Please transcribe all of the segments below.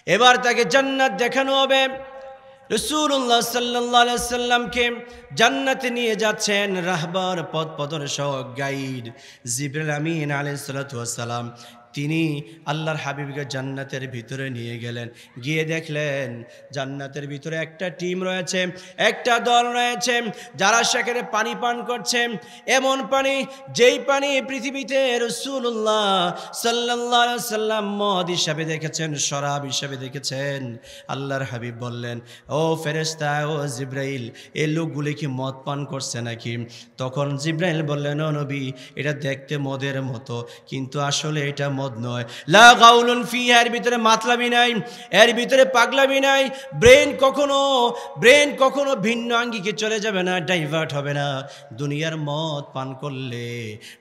এবার তাকে জান্নাত দেখানো হবে। রাসূলুল্লাহ সাল্লাল্লাহু আলাইহি সাল্লামকে জান্নাতে নিয়ে যাচ্ছেন রাহবার পথ প্রদর্শক গাইড জিবরিল আমিন আলাইহিস সালাতু ওয়াস সালাম। তিনি আল্লাহর হাবিবকে জান্নাতের ভিতরে নিয়ে গেলেন। গিয়ে দেখলেন জান্নাতের ভিতরে একটা টিম রয়েছে, একটা দল রয়েছে যারা সেখানে পানি পান করছে। এমন পানি, যেই পানি পৃথিবীতে রাসূলুল্লাহ সাল্লাল্লাহু আলাইহি সাল্লাম মদ হিসাবে দেখেছেন, শরাব হিসাবে দেখেছেন। আল্লাহর হাবিব বললেন, ও ফেরেশতা, ও জিবরাইল, এই লোকগুলি কি মদ পান করছে নাকি? তখন জিবরাইল বললেন, ও নবী, এটা দেখতে মদের মতো, কিন্তু আসলে এটা মদ নয়। লা গাউলুন ফিহা, এর ভিতরে মাতলামি নাই, এর ভিতরে পাগলামি নাই। ব্রেন কখনো ভিন্ন আঙ্গিকে চলে যাবে না, ডাইভার্ট হবে না। দুনিয়ার মদ পান করলে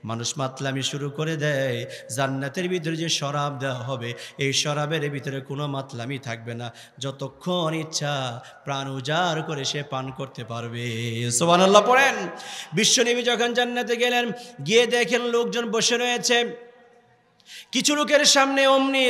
মানুষ মাতলামি শুরু করে দেয়। জান্নাতের ভিতরে যে শরাব দেওয়া হবে, এই শরাবের ভিতরে কোনো মাতলামি থাকবে না। যতক্ষণ ইচ্ছা প্রাণ উজাড় করে সে পান করতে পারবে। সুবহানাল্লাহ পড়েন। বিশ্বনবী যখন জান্নাতে গেলেন, গিয়ে দেখেন লোকজন বসে রয়েছে। কিছু লোকের সামনে অমনি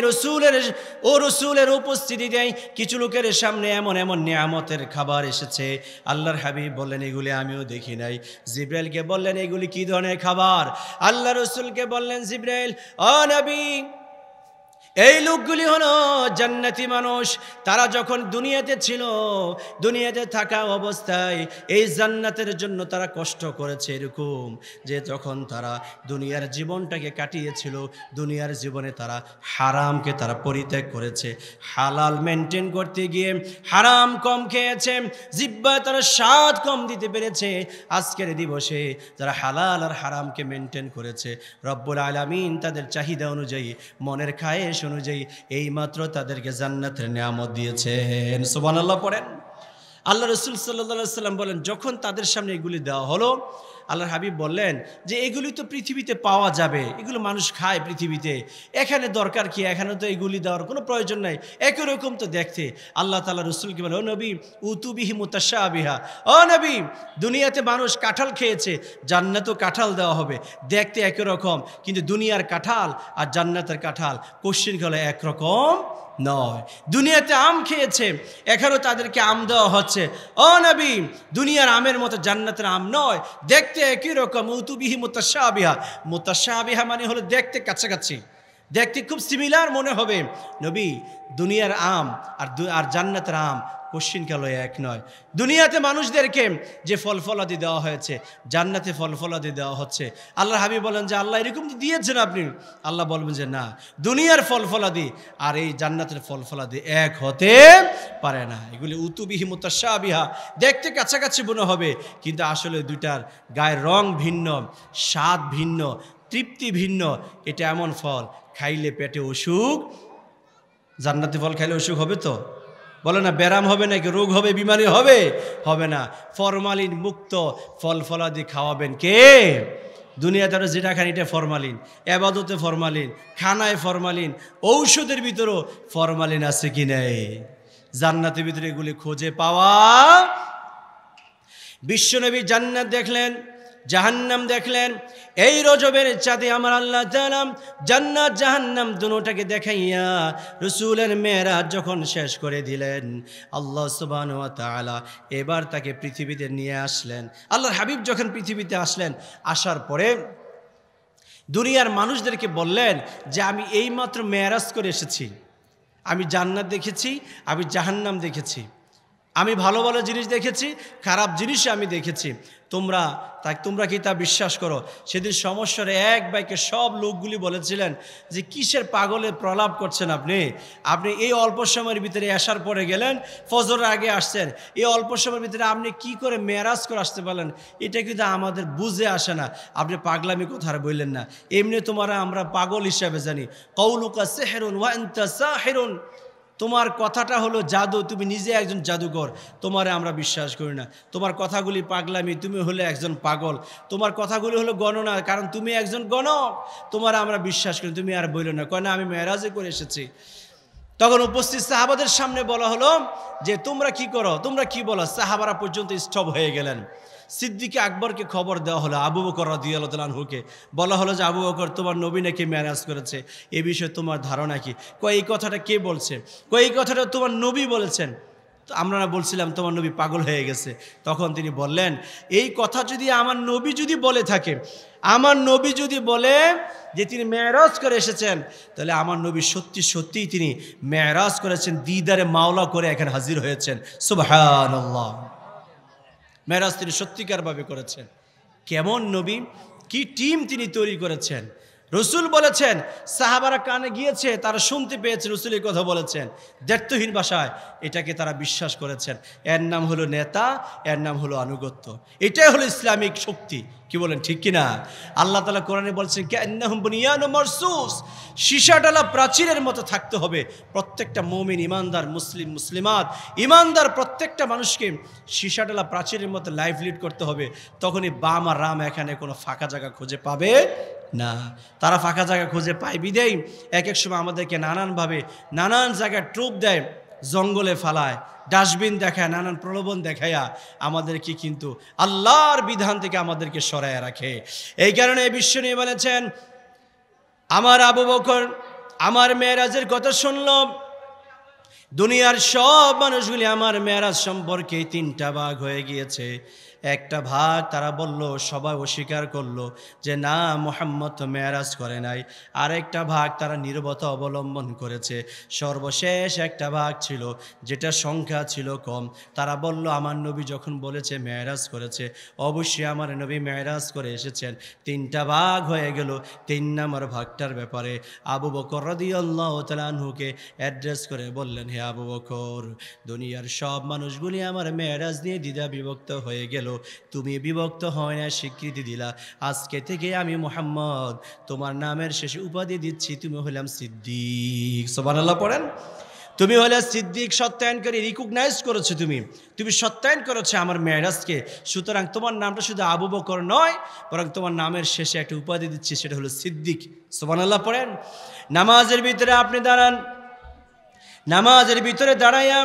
রসুলের উপস্থিতি দেয়। কিছু লোকের সামনে এমন এমন নিয়ামতের খাবার এসেছে, আল্লাহর হাবিব বললেন, এগুলি আমিও দেখি নাই। জিবরাইলকে বললেন, এগুলি কি ধরনের খাবার? আল্লাহ রসুলকে বললেন, জিবরাইল, ও নবী, এই লোকগুলি হলো জান্নাতি মানুষ। তারা যখন দুনিয়াতে ছিল, দুনিয়াতে থাকা অবস্থায় এই জান্নাতের জন্য তারা কষ্ট করেছে। এরকম যে যখন তারা দুনিয়ার জীবনটাকে কাটিয়েছিল, দুনিয়ার জীবনে তারা হারামকে তারা পরিত্যাগ করেছে। হালাল মেনটেন করতে গিয়ে হারাম কম খেয়েছে, জিহ্বায় তারা স্বাদ কম দিতে পেরেছে। আজকের দিবসে যারা হালাল আর হারামকে মেনটেন করেছে, রব্বুল আলামিন তাদের চাহিদা অনুযায়ী, মনের খায়েশ অনুযায়ী এইমাত্র তাদেরকে জান্নাতের নিয়ামত দিয়েছেন। সুবহানাল্লাহ পড়েন। আল্লাহ রাসূল সাল্লাল্লাহু আলাইহি সাল্লাম বলেন, যখন তাদের সামনে এগুলি দেওয়া হলো, আল্লাহর হাবিব বললেন যে এগুলি তো পৃথিবীতে পাওয়া যাবে, এগুলো মানুষ খায় পৃথিবীতে, এখানে দরকার কি? এখানে তো এগুলি দেওয়ার কোনো প্রয়োজন নাই, একই রকম তো দেখতে। আল্লাহ তাআলা রাসূলকে বলে, ও নবী, উতুবিহি মুতাশাবিহা, ও নবী, দুনিয়াতে মানুষ কাঁঠাল খেয়েছে, জান্নাতেও কাঁঠাল দেওয়া হবে, দেখতে একই রকম, কিন্তু দুনিয়ার কাঁঠাল আর জান্নাতের কাঁঠাল কোশ্চেন হলো একরকম নয়। দুনিয়াতে আম খেয়েছে, এখানেও তাদেরকে আম দেওয়া হচ্ছে। ও নবী, দুনিয়ার আমের মতো জান্নাতের আম নয়, দেখতে একই রকম। উতুবিহি মুতাশাবিহা, মুতাশাবিহা মানে হলো দেখতে কাছাকাছি, দেখতে খুব সিমিলার মনে হবে। নবী, দুনিয়ার আম আর জান্নাতের আম কোশ্চিন কেন এক নয়? দুনিয়াতে মানুষদেরকে যে ফল ফলাদি দেওয়া হয়েছে, জান্নাতে ফল ফলাদি দেওয়া হচ্ছে। আল্লাহ হাবিব বলেন যে, আল্লাহ এরকম দিয়েছেন আপনি? আল্লাহ বলবেন যে, না, দুনিয়ার ফল ফলাদি আর এই জান্নাতের ফল ফলাদি এক হতে পারে না। এগুলি উতুবিহি মুতাশাবিহা, দেখতে কাছাকাছি মনে হবে, কিন্তু আসলে দুইটার গায়ের রং ভিন্ন, স্বাদ ভিন্ন, তৃপ্তি ভিন্ন। এটা এমন ফল খাইলে পেটে অসুখ, জান্নাতি ফল খাইলে অসুখ হবে তো? বলে না, ব্যারাম হবে নাকি, রোগ হবে, বিমারি হবে? হবে না। ফরমালিন মুক্ত ফল ফলাদি খাওয়াবেন কে? দুনিয়াতে আমরা যেটা খান এটা ফরমালিন, এবাদতে ফরমালিন, খানায় ফরমালিন, ঔষধের ভিতরেও ফরমালিন আছে কি নেই? জান্নাতের ভিতরে এগুলি খুঁজে পাওয়া। বিশ্বনবী জান্নাত দেখলেন, জাহান্নাম দেখলেন। এই রজবের চাঁদে আমার আল্লাহ তাআলা জান্নাত জাহান্নাম দুটোটাকে দেখাইয়া রাসূলের মেরাজ যখন শেষ করে দিলেন, আল্লাহ সুবহানাহু ওয়া তাআলা এবার তাকে পৃথিবীতে নিয়ে আসলেন। আল্লাহর হাবিব যখন পৃথিবীতে আসলেন, আসার পরে দুনিয়ার মানুষদেরকে বললেন যে, আমি এইমাত্র মেরাজ করে এসেছি, আমি জান্নাত দেখেছি, আমি জাহান্নাম দেখেছি, আমি ভালো ভালো জিনিস দেখেছি, খারাপ জিনিসও আমি দেখেছি। তোমরা কি তা বিশ্বাস করো? সেদিন সমস্যার এক বাইকে সব লোকগুলি বলেছিলেন যে, কিসের পাগলের প্রলাপ করছেন আপনি? আপনি এই অল্প সময়ের ভিতরে আসার পরে গেলেন, ফজরের আগে আসছেন, এই অল্প সময়ের ভিতরে আপনি কি করে মেরাজ করে আসতে পারলেন? এটা কিন্তু আমাদের বুঝে আসে না। আপনি পাগলামি কথা বললেন না, এমনি আমরা পাগল হিসাবে জানি। কওলুকা সিহরুন ওয়া আনতা সাহিরুন, তোমার কথাটা হলো জাদু, তুমি নিজে একজন জাদুকর, তোমারে আমরা বিশ্বাস করি না। তোমার কথাগুলি পাগলামি, তুমি হলে একজন পাগল। তোমার কথাগুলি হলো গণনা, কারণ তুমি একজন গণক, তোমার আমরা বিশ্বাস করি। তুমি আর বইল না, কয় না, আমি মেরাজে করে এসেছি। তখন উপস্থিত সাহাবাদের সামনে বলা হলো যে, তোমরা কি করো, তোমরা কি বলো? সাহাবারা পর্যন্ত স্টপ হয়ে গেলেন। সিদ্দিক আকবরকে খবর দেওয়া হলো, আবু বকর রাদিয়াল্লাহু তাআলা আনহুকে বলা হলো যে আবু বকর তোমার নবী নাকি মেরাজ করেছে, এ বিষয়ে তোমার ধারণা কি? কয় এই কথাটা কে বলছে? কয় এই কথাটা তোমার নবী বলেছেন। তো আমরা না বলছিলাম তোমার নবী পাগল হয়ে গেছে। তখন তিনি বললেন, এই কথা যদি আমার নবী যদি বলে থাকে, আমার নবী যদি বলে যে তিনি মেরাজ করে এসেছেন, তাহলে আমার নবী সত্যি সত্যিই তিনি মেরাজ করেছেন, দিদারে মাওলা করে এখানে হাজির হয়েছেন। সুবহানাল্লাহ। মেরাজ তিনি সত্যিকারভাবে করেছেন। কেমন নবী, কি টিম তিনি তৈরি করেছেন। রসুল বলেছেন, সাহাবারা কানে গিয়েছে, তারা শুনতে পেয়েছে রসুলের কথা বলেছেন দ্ব্যর্থহীন ভাষায়, এটাকে তারা বিশ্বাস করেছেন। এর নাম হলো নেতা, এর নাম হলো আনুগত্য। এটাই হলো ইসলামিক শক্তি। কি বলেন, ঠিক কিনা? আল্লাহ তাআলা কোরআনে বলছেন, কান্নাহুম বুনিয়ানুম মারসুস, সীসাডালা প্রাচীরের মতো থাকতে হবে প্রত্যেকটা মুমিন, ইমানদার মুসলিম মুসলিমাত, ইমানদার প্রত্যেকটা মানুষকে সীসাডালা প্রাচীরের মতো লাইফ লিড করতে হবে। তখনই বাম আর রাম এখানে কোনো ফাঁকা জায়গা খুঁজে পাবে না। তারা ফাঁকা জায়গা খুঁজে পায় বিদেই এক এক সময় আমাদেরকে নানানভাবে নানান জায়গায় ট্রুপ দেয়, জঙ্গলে ফালায়, ডাস্টবিন দেখায়, নানান প্রলোভন দেখায়া আমাদেরকে কিন্তু আল্লাহর বিধান থেকে আমাদেরকে সরায় রাখে। এই কারণে বিশ্ব নিয়ে বলেছেন, আমার আবু বকর আমার মেরাজের কথা শুনল, দুনিয়ার সব মানুষগুলি আমার মেরাজ সম্পর্কে তিনটা ভাগ হয়ে গিয়েছে। একটা ভাগ তারা বলল, সবাই অস্বীকার করলো যে না, মুহাম্মদ তো মেরাজ করে নাই। আরেকটা ভাগ তারা নীরবতা অবলম্বন করেছে। সর্বশেষ একটা ভাগ ছিল যেটা সংখ্যা ছিল কম, তারা বলল আমার নবী যখন বলেছে মেরাজ করেছে, অবশ্যই আমার নবী মেরাজ করে এসেছেন। তিনটা ভাগ হয়ে গেল। 3 নম্বর ভাগটার ব্যাপারে আবু বকর রাদিয়াল্লাহু তাআলা আনহুকে অ্যাড্রেস করে বললেন, হে আবু বকর, দুনিয়ার সব মানুষগুলি আমার মেরাজ নিয়ে দ্বিধা বিভক্ত হয়ে গেল, তুমি বিভক্ত হয় না, স্বীকৃতি দিলা। আজকে থেকে আমি মুহাম্মদ তোমার নামের শেষে উপাধি দিচ্ছি, তুমি হলাম সিদ্দিক। সুবহানাল্লাহ পড়েন। তুমি হলে সিদ্দিক, সত্যায়ন করে রিকগনাইজ করেছো, তুমি সত্যায়ন করেছো আমার মেরাজকে। সুতরাং তোমার নামটা শুধু আবু বকর নয়, বরং তোমার নামের শেষে একটা উপাধি দিচ্ছি, সেটা হলো সিদ্দিক। সুবহানাল্লাহ পড়েন। নামাজের ভিতরে আপনি দাঁড়ান, নামাজের ভিতরে দাঁড়াইয়া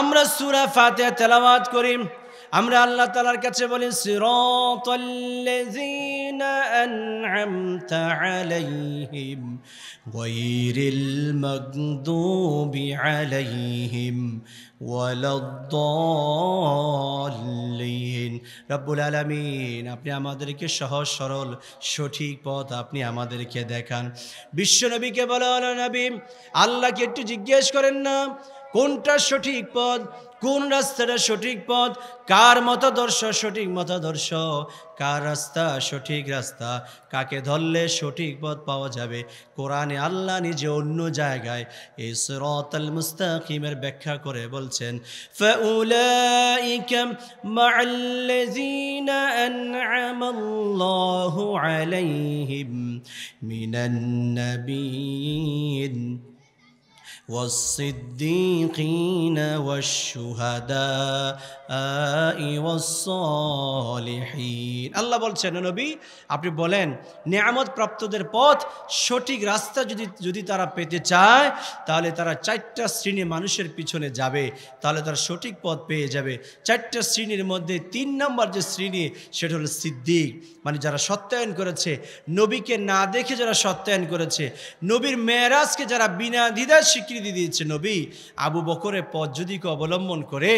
আমরা সূরা ফাতিহা তেলাওয়াত করি। আমরা আল্লাহ তাআলার কাছে বলি, সিরাতাল্লাযীনা আন'আমতা আলাইহিম গায়রিল মাগদুবি আলাইহিম ওয়ালাদ-দাল্লিন। রব্বুল আলামিন, আপনি আমাদেরকে সহজ সরল সঠিক পথ আপনি আমাদেরকে দেখান। বিশ্বনবীকে বলা হলো, নবী আল্লাহকে একটু জিজ্ঞেস করেন না কোনটা সঠিক পথ, কোন রাস্তাটা সঠিক পথ, কার মতাদর্শ সঠিক মতাদর্শ, কার রাস্তা সঠিক রাস্তা, কাকে ধরলে সঠিক পথ পাওয়া যাবে। কোরআনে আল্লাহ নিজে অন্য জায়গায় এই সিরাতাল মুস্তাকিমের ব্যাখ্যা করে বলছেন, ফাউলাইকা মা'আল্লাযীনা আন'আমাল্লাহু আলাইহিম মিনান নাবিয়্যিন والصديقين والشهداء والصالحين। আল্লাহ বলছেন, নবী আপনি বলেন নিয়ামত প্রাপ্তদের পথ, সঠিক রাস্তা যদি তারা পেতে চায়, তাহলে তারা 4টা শ্রেণীর মানুষের পিছনে যাবে, তাহলে তারা সঠিক পথ পেয়ে যাবে। 4টা শ্রেণীর মধ্যে 3 নম্বর যে শ্রেণী, সেটা হলো সিদ্দিক, মানে যারা সত্যায়ন করেছে, নবীকে না দেখে যারা সত্যায়ন করেছে, নবীর মেরাজকে যারা বিনা দ্বিধায় স্বীকৃতি দিয়েছে। নবী আবু বকরের পথ যদি কেউ অবলম্বন করে,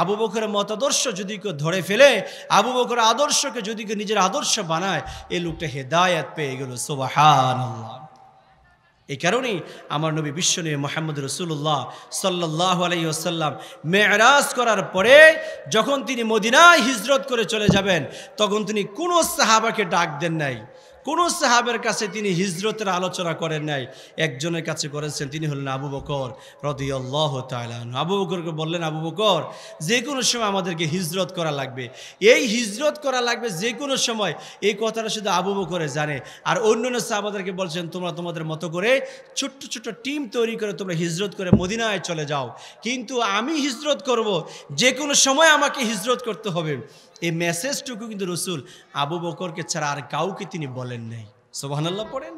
আবু বকরের মতাদর্শ যদি কেউ ধরে ফেলে, আবু বকরের আদর্শকে যদি কেউ নিজের আদর্শ বানায়, এই লোকটা হেদায়েত পেয়ে গেল। সুবহানাল্লাহ। এই কারণেই আমার নবী বিশ্বনবী মুহাম্মদ রাসূলুল্লাহ সাল্লাল্লাহু আলাইহি ওয়াসাল্লাম মেরাজ করার পরে যখন তিনি মদিনায় হিজরত করে চলে যাবেন, তখন তিনি কোনো সাহাবাকে ডাক দেন নাই, কোনো সাহাবের কাছে তিনি হিজরতের আলোচনা করেন নাই। একজনের কাছে করেছেন, তিনি হলেন আবু বকর রাদিয়াল্লাহু তাআলা আনহু। আবু বকরকে বললেন, আবু বকর যে কোনো সময় আমাদেরকে হিজরত করা লাগবে, এই হিজরত করা লাগবে যে কোনো সময়, এই কথাটা শুধু আবু বকরে জানে। আর অন্যান্য সাহাবাদেরকে বলছেন, তোমরা তোমাদের মতো করে ছোট্ট ছোট্ট টিম তৈরি করে তোমরা হিজরত করে মদিনায় চলে যাও, কিন্তু আমি হিজরত করব, যে কোনো সময় আমাকে হিজরত করতে হবে। এই মেসেজটুকু কিন্তু রসুল আবু বকরকে ছাড়া আর কাউকে তিনি বলেন নাই। সুবহানাল্লাহ পড়েন।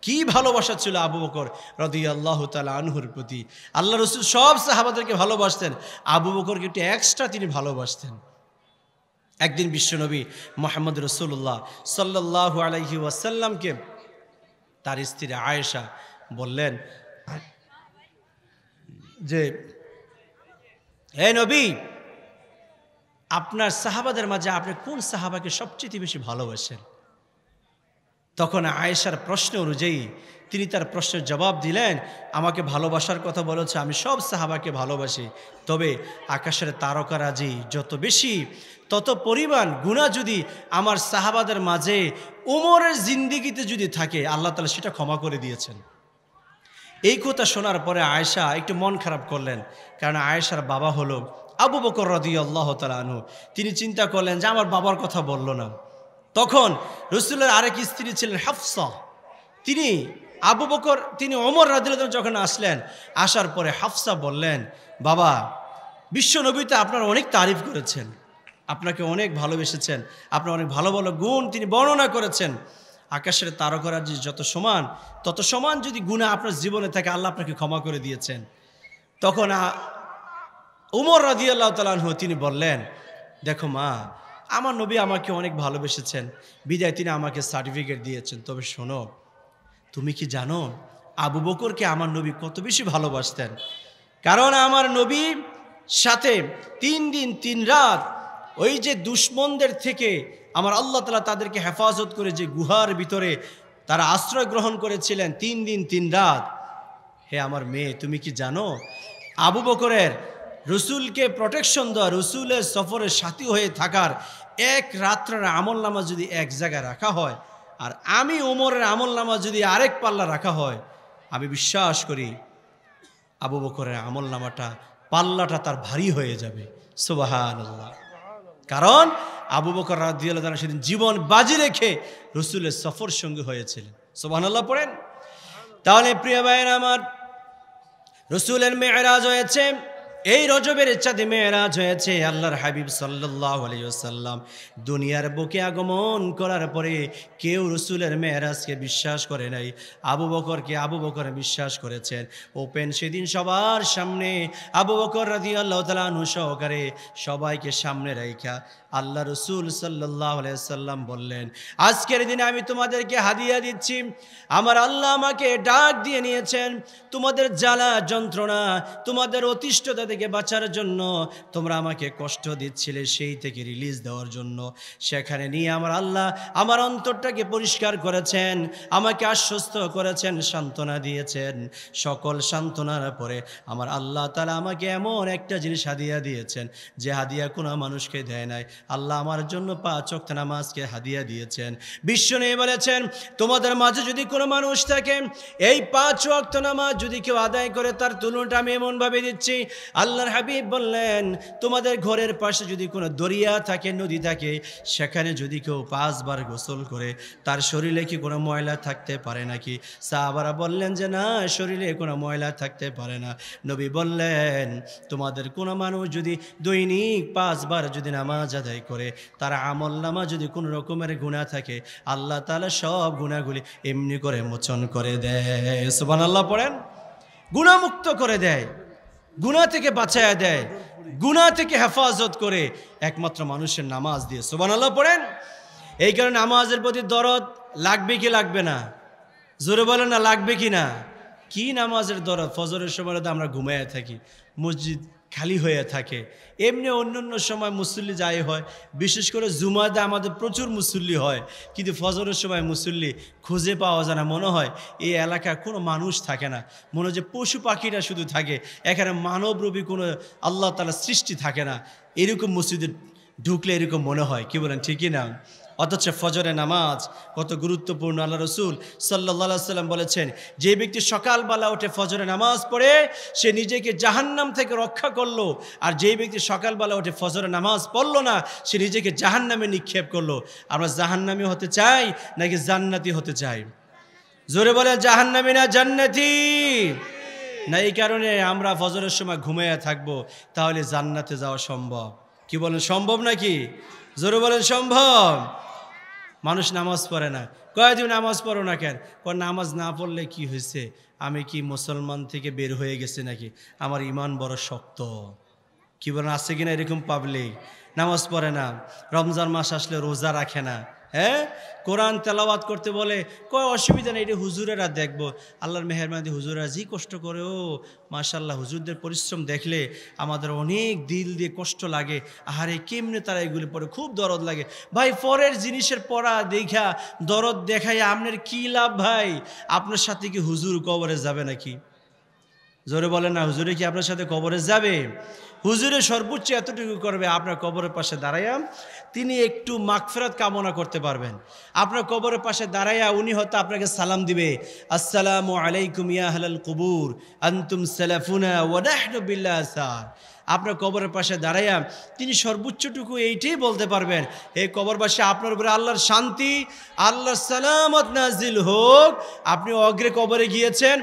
কি ভালোবাসা ছিল আবু বকর রাদিয়াল্লাহু তাআলা আনহুর প্রতি। আল্লাহ রসুল সব সাহাবাদেরকে ভালোবাসতেন, আবু বকরকে একটু এক্সট্রা তিনি ভালোবাসতেন। একদিন বিশ্বনবী মুহাম্মদ রাসূলুল্লাহ সাল্লাল্লাহু আলাইহি ওয়াসাল্লামকে তার স্ত্রী আয়েশা বললেন যে, হে নবী, আপনার সাহাবাদের মাঝে আপনি কোন সাহাবাকে সবচেয়ে বেশি ভালোবাসেন? তখন আয়েশার প্রশ্ন অনুযায়ী তিনি তার প্রশ্নের জবাব দিলেন, আমাকে ভালোবাসার কথা বলেছে, আমি সব সাহাবাকে ভালোবাসি, তবে আকাশের তারকারাজি যত বেশি তত পরিমাণ গুনাহ যদি আমার সাহাবাদের মাঝে উমরের জিন্দিগিতে যদি থাকে, আল্লাহ তাআলা সেটা ক্ষমা করে দিয়েছেন। এই কথা শোনার পরে আয়েশা একটু মন খারাপ করলেন, কারণ আয়েশার বাবা হলো আবু বকর রাদিয়াল্লাহু তাআলা আনহু। তিনি চিন্তা করলেন যে আমার বাবার কথা বলল না। তখন রাসূলের আরেক স্ত্রী ছিলেন হাফসা, তিনি আবু বকর, তিনি ওমর রাদিয়াল্লাহু আনহু যখন আসলেন, আসার পরে হাফসা বললেন, বাবা, বিশ্বনবী তো আপনার অনেক তারিফ করেছেন, আপনাকে অনেক ভালোবেসেছেন, আপনার অনেক ভালো ভালো গুণ তিনি বর্ণনা করেছেন। আকাশের তারকারাজি যত সমান তত সমান যদি গুনাহ আপনার জীবনে থাকে, আল্লাহ আপনাকে ক্ষমা করে দিয়েছেন। তখন ওমর রাদিয়াল্লাহু তাআলা আনহু তিনি বললেন, দেখো মা, আমার নবী আমাকে অনেক ভালোবেসেছেন, বিদায় তিনি আমাকে সার্টিফিকেট দিয়েছেন, তবে শোনো, তুমি কি জানো আবু বকরকে আমার নবী কত বেশি ভালোবাসতেন? কারণ আমার নবী সাথে 3 দিন 3 রাত ওই যে দুশমনদের থেকে আমার আল্লাহ তাআলা তাদেরকে হেফাজত করে যে গুহার ভিতরে তারা আশ্রয় গ্রহণ করেছিলেন 3 দিন 3 রাত। হে আমার মেয়ে, তুমি কি জানো আবু বকরের রসুলকে প্রোটেকশন দেওয়া, রসুলের সফরের সাথী হয়ে থাকার এক রাত্রের আমলনামা যদি এক জায়গায় রাখা হয়, আর আমি ওমরের আমলনামা যদি আরেক পাল্লা রাখা হয়, আমি বিশ্বাস করি আবু বকরের আমলনামাটা পাল্লাটা তার ভারী হয়ে যাবে। সুবহানাল্লাহ। কারণ আবু বকর রাদিয়াল্লাহু আনহু সেদিন জীবন বাজি রেখে রসুলের সফর সঙ্গী হয়েছিলেন। সুবহানাল্লাহ পড়েন। তাহলে প্রিয় ভাইয়েরা আমার, রসুলের মেরাজ হয়েছে, এই রজবের চাঁদে মেরাজ হয়েছে। আল্লাহর হাবিব সাল্লাল্লাহু আলাইহি ওয়াসাল্লাম দুনিয়ার বুকে আগমন করার পরে কেউ রসুলের মেরাজকে বিশ্বাস করে নাই। আবু বকরকে আবু বকর বিশ্বাস করেছেন। ওপেন সেদিন সবার সামনে আবু বকর রাদিয়াল্লাহু তাআলা আনহু সহকারে সবাইকে সামনে রাইখা আল্লাহ রসুল সাল্লাল্লাহু আলাইহি ওয়াসাল্লাম বললেন, আজকের দিনে আমি তোমাদেরকে হাদিয়া দিচ্ছি। আমার আল্লাহ আমাকে ডাক দিয়ে নিয়েছেন তোমাদের জ্বালা যন্ত্রণা, তোমাদের অতিষ্ঠতা থেকে বাঁচার জন্য। তোমরা আমাকে কষ্ট দিচ্ছিলে, সেই থেকে রিলিজ দেওয়ার জন্য। সেখানে নিয়ে আমার আল্লাহ আমার অন্তরটাকে পরিষ্কার করেছেন, আমাকে আশ্বস্ত করেছেন, সান্ত্বনা দিয়েছেন। সকল সান্ত্বনার পরে আমার আল্লাহ তাআলা আমাকে এমন একটা জিনিস হাদিয়া দিয়েছেন, যে হাদিয়া কোনো মানুষকে দেয় নাই। আল্লাহ আমার জন্য 5 ওয়াক্ত নামাজকে হাদিয়া দিয়েছেন। বিশ্বনবী বলেছেন, তোমাদের মাঝে যদি কোনো মানুষ থাকে, এই 5 ওয়াক্ত নামাজ যদি কেউ আদায় করে, তার তুলনাটা আমি এমনভাবে দিচ্ছি। আল্লাহর হাবিব বললেন, তোমাদের ঘরের পাশে যদি কোনো দরিয়া থাকে, নদী থাকে, সেখানে যদি কেউ 5 বার গোসল করে, তার শরীরে কি কোনো ময়লা থাকতে পারে নাকি? সাহাবারা বললেন যে না, শরীরে কোনো ময়লা থাকতে পারে না। নবী বললেন, তোমাদের কোনো মানুষ যদি দৈনিক 5 বার যদি নামাজ আদায় করে, তার আমলনামা যদি কোনো রকমের গুনাহ থাকে, আল্লাহ তাআলা সব গুনাহগুলি এমনি করে মোচন করে দেয়। সুবহানাল্লাহ পড়েন। গুনাহমুক্ত করে দেয়, গুনাহ থেকে বাঁচায়া দেয়, গুনাহ থেকে হেফাজত করে একমাত্র মানুষের নামাজ দিয়ে। সুবহানাল্লাহ পড়েন। এই কারণে নামাজের প্রতি দরদ লাগবে কি লাগবে না? জোরে বলেন না, লাগবে কি না? কি নামাজের দরদ? ফজরের সময় তো আমরা ঘুমাইয়া থাকি, মসজিদ খালি হয়ে থাকে। এমনি অন্য সময় মুসল্লি যাই হয়, বিশেষ করে জুমাতে আমাদের প্রচুর মুসল্লি হয়, কিন্তু ফজরের সময় মুসল্লি খুঁজে পাওয়া যায় না। মনে হয় এই এলাকায় কোনো মানুষ থাকে না, মনে হয় যে পশু পাখিরা শুধু থাকে, এখানে মানবরূপী কোনো আল্লাহ তাআলা সৃষ্টি থাকে না। এরকম মসজিদে ঢুকলে এরকম মনে হয়, কি বলেন ঠিকই না? অথচ ফজরের নামাজ কত গুরুত্বপূর্ণ। আল্লাহ রসুল সাল্লাল্লাহু আলাইহি ওয়াসাল্লাম বলেছেন, যে ব্যক্তি সকালবেলা উঠে ফজরের নামাজ পড়ে, সে নিজেকে জাহান্নাম থেকে রক্ষা করলো। আর যে ব্যক্তি সকালবেলা উঠে ফজরের নামাজ পড়লো না, সে নিজেকে জাহান্নামে নিক্ষেপ করলো। আমরা জাহান্নামী হতে চাই নাকি জান্নাতি হতে চাই? জোরে বলে, জাহান্নামী না জান্নাতি? না, এই কারণে আমরা ফজরের সময় ঘুমাইয়া থাকবো, তাহলে জান্নাতে যাওয়া সম্ভব। কি বলেন, সম্ভব নাকি? জোরে বলেন, সম্ভব। মানুষ নামাজ পড়ে না, কয় তুমি নামাজ পড়ো না কেন? নামাজ না পড়লে কি হয়েছে? আমি কি মুসলমান থেকে বের হয়ে গেছে নাকি? আমার ইমান বড় শক্ত। কি বলেন, আছে কিনা এরকম পাবলিক? নামাজ পড়ে না, রমজান মাস আসলে রোজা রাখে না, হ্যাঁ, কোরআন তেলাওয়াত করতে বলে, কয় অসুবিধা নেই, এটা হুজুরেরা দেখবো। আল্লাহর মেহেরবানি, হুজুরেরা যে কষ্ট করে, ও মাশাআল্লাহ, হুজুরদের পরিশ্রম দেখলে আমাদের অনেক দিল দিয়ে কষ্ট লাগে। আহারে কেমনে তারা এগুলি পড়ে, খুব দরদ লাগে ভাই। পরের জিনিসের পড়া দেখা দরদ দেখাই আপনার কি লাভ ভাই? আপনার সাথে কি হুজুর কবরে যাবে নাকি? জোরে বলেন না, হুজুরে কি আপনার সাথে কবরে যাবে? হুজুরে সর্বোচ্চ এতটুকু করবে, আপনার কবরের পাশে দাঁড়াইয়া তিনি একটু মাগফিরাত কামনা করতে পারবেন। আপনার কবরের পাশে দাঁড়াইয়া উনি হয়তো আপনাকে সালাম দিবে, আসসালামু আলাইকুম ইয়া আহলাল কুবুর আনতুম সালাফুনা ওয়া নাহনু বিল্লাহ সার। আপনার কবরের পাশে দাঁড়াইয়া তিনি সর্বোচ্চটুকু এইটাই বলতে পারবেন, এই কবরবাসী, আপনার উপরে আল্লাহর শান্তি, আল্লাহর সালামত নাজিল হোক। আপনি অগ্রে কবরে গিয়েছেন,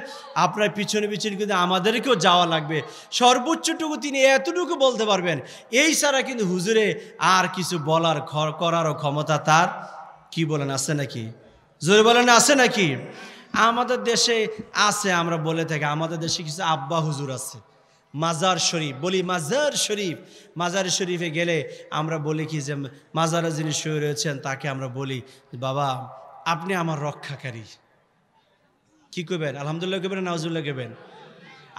আপনার পিছনে পিছনে কিন্তু আমাদেরকেও যাওয়া লাগবে। সর্বোচ্চটুকু তিনি এতটুকু বলতে পারবেন। এই ছাড়া কিন্তু হুজুরে আর কিছু বলার করারও ক্ষমতা তার, কি বলেন, আছে নাকি? জোরে বলেন, আছে নাকি? আমাদের দেশে আছে, আমরা বলে থাকি, আমাদের দেশে কিছু আব্বা হুজুর আছে, মাজার শরীফ বলি, মাজার শরীফ, মাজার শরীফে গেলে আমরা বলি কি, যে মাজারে যিনি শুয়ে রয়েছেন তাকে আমরা বলি, বাবা আপনি আমার রক্ষাকারী। কি করবেন? আলহামদুলিল্লাহ করবেন, নাউজুবিল্লাহ করবেন?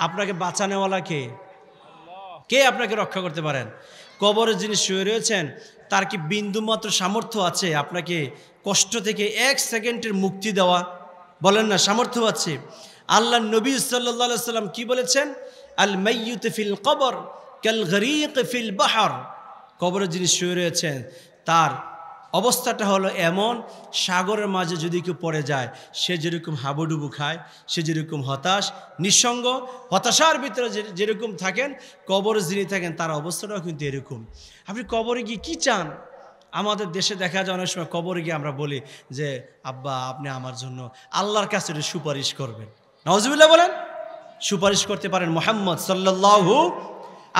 আপনাকে বাঁচানোওয়ালা কে? কে আপনাকে রক্ষা করতে পারেন? কবরে যিনি শুয়ে রয়েছেন তার কি বিন্দুমাত্র সামর্থ্য আছে আপনাকে কষ্ট থেকে 1 সেকেন্ডের মুক্তি দেওয়া? বলেন না, সামর্থ্য আছে? আল্লাহ নবী সাল্লাল্লাহু আলাইহি সাল্লাম কি বলেছেন? আল মাইয়িত ফিল কবর কাল গরীক ফিল বাহর। কবরে যিনি শুয়ে রয়েছেন তার অবস্থাটা হলো এমন, সাগরের মাঝে যদি কেউ পড়ে যায়, সে যেরকম হাবুডুবু খায়, সে যেরকম হতাশ, নিঃসঙ্গ, হতাশার ভিতরে যেরকম থাকেন, কবরে যিনি থাকেন তার অবস্থাটাও কিন্তু এরকম। আপনি কবরে গিয়ে কী চান? আমাদের দেশে দেখা যায় অনেক সময় কবরে গিয়ে আমরা বলি যে, আব্বা আপনি আমার জন্য আল্লাহর কাছে সুপারিশ করবেন। নাউজুবিল্লাহ বলেন। সুপারিশ করতে পারেন মুহাম্মদ সাল্লাল্লাহু,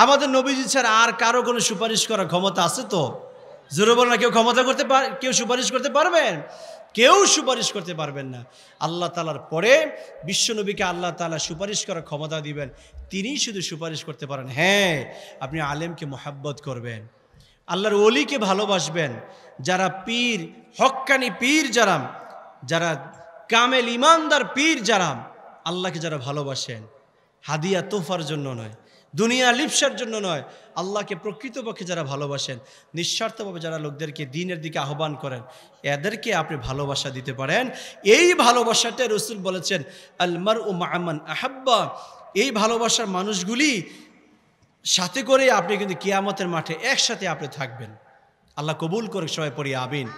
আমাদের নবীজি ছাড়া আর কারো কোনো সুপারিশ করার ক্ষমতা আছে? তো জোরে বলেন না, কেউ ক্ষমতা করতে পারে? কেউ সুপারিশ করতে পারবেন? কেউ সুপারিশ করতে পারবেন না। আল্লাহ তাআলার পরে বিশ্বনবীকে আল্লাহ তাআলা সুপারিশ করার ক্ষমতা দিবেন, তিনিই শুধু সুপারিশ করতে পারেন। হ্যাঁ, আপনি আলেমকে মহাব্বত করবেন, আল্লাহর ওলিকে ভালোবাসবেন, যারা পীর, হক্কানি পীর, যারা কামেল ইমানদার পীর, যারা আল্লাহকে যারা ভালোবাসেন, হাদিয়া তোফার জন্য নয়, দুনিয়া লিপসার জন্য নয়, আল্লাহকে প্রকৃতপক্ষে যারা ভালোবাসেন, নিঃস্বার্থভাবে যারা লোকদেরকে দ্বীনের দিকে আহ্বান করেন, এদেরকে আপনি ভালোবাসা দিতে পারেন। এই ভালোবাসাটা রাসূল বলেছেন, আল মারউ মা'a মান আহাব্বা। এই ভালোবাসার মানুষগুলি সাথে করে আপনি কিন্তু কিয়ামতের মাঠে একসাথে আপনি থাকবেন। আল্লাহ কবুল করে, সবাই পড়ি আমিন।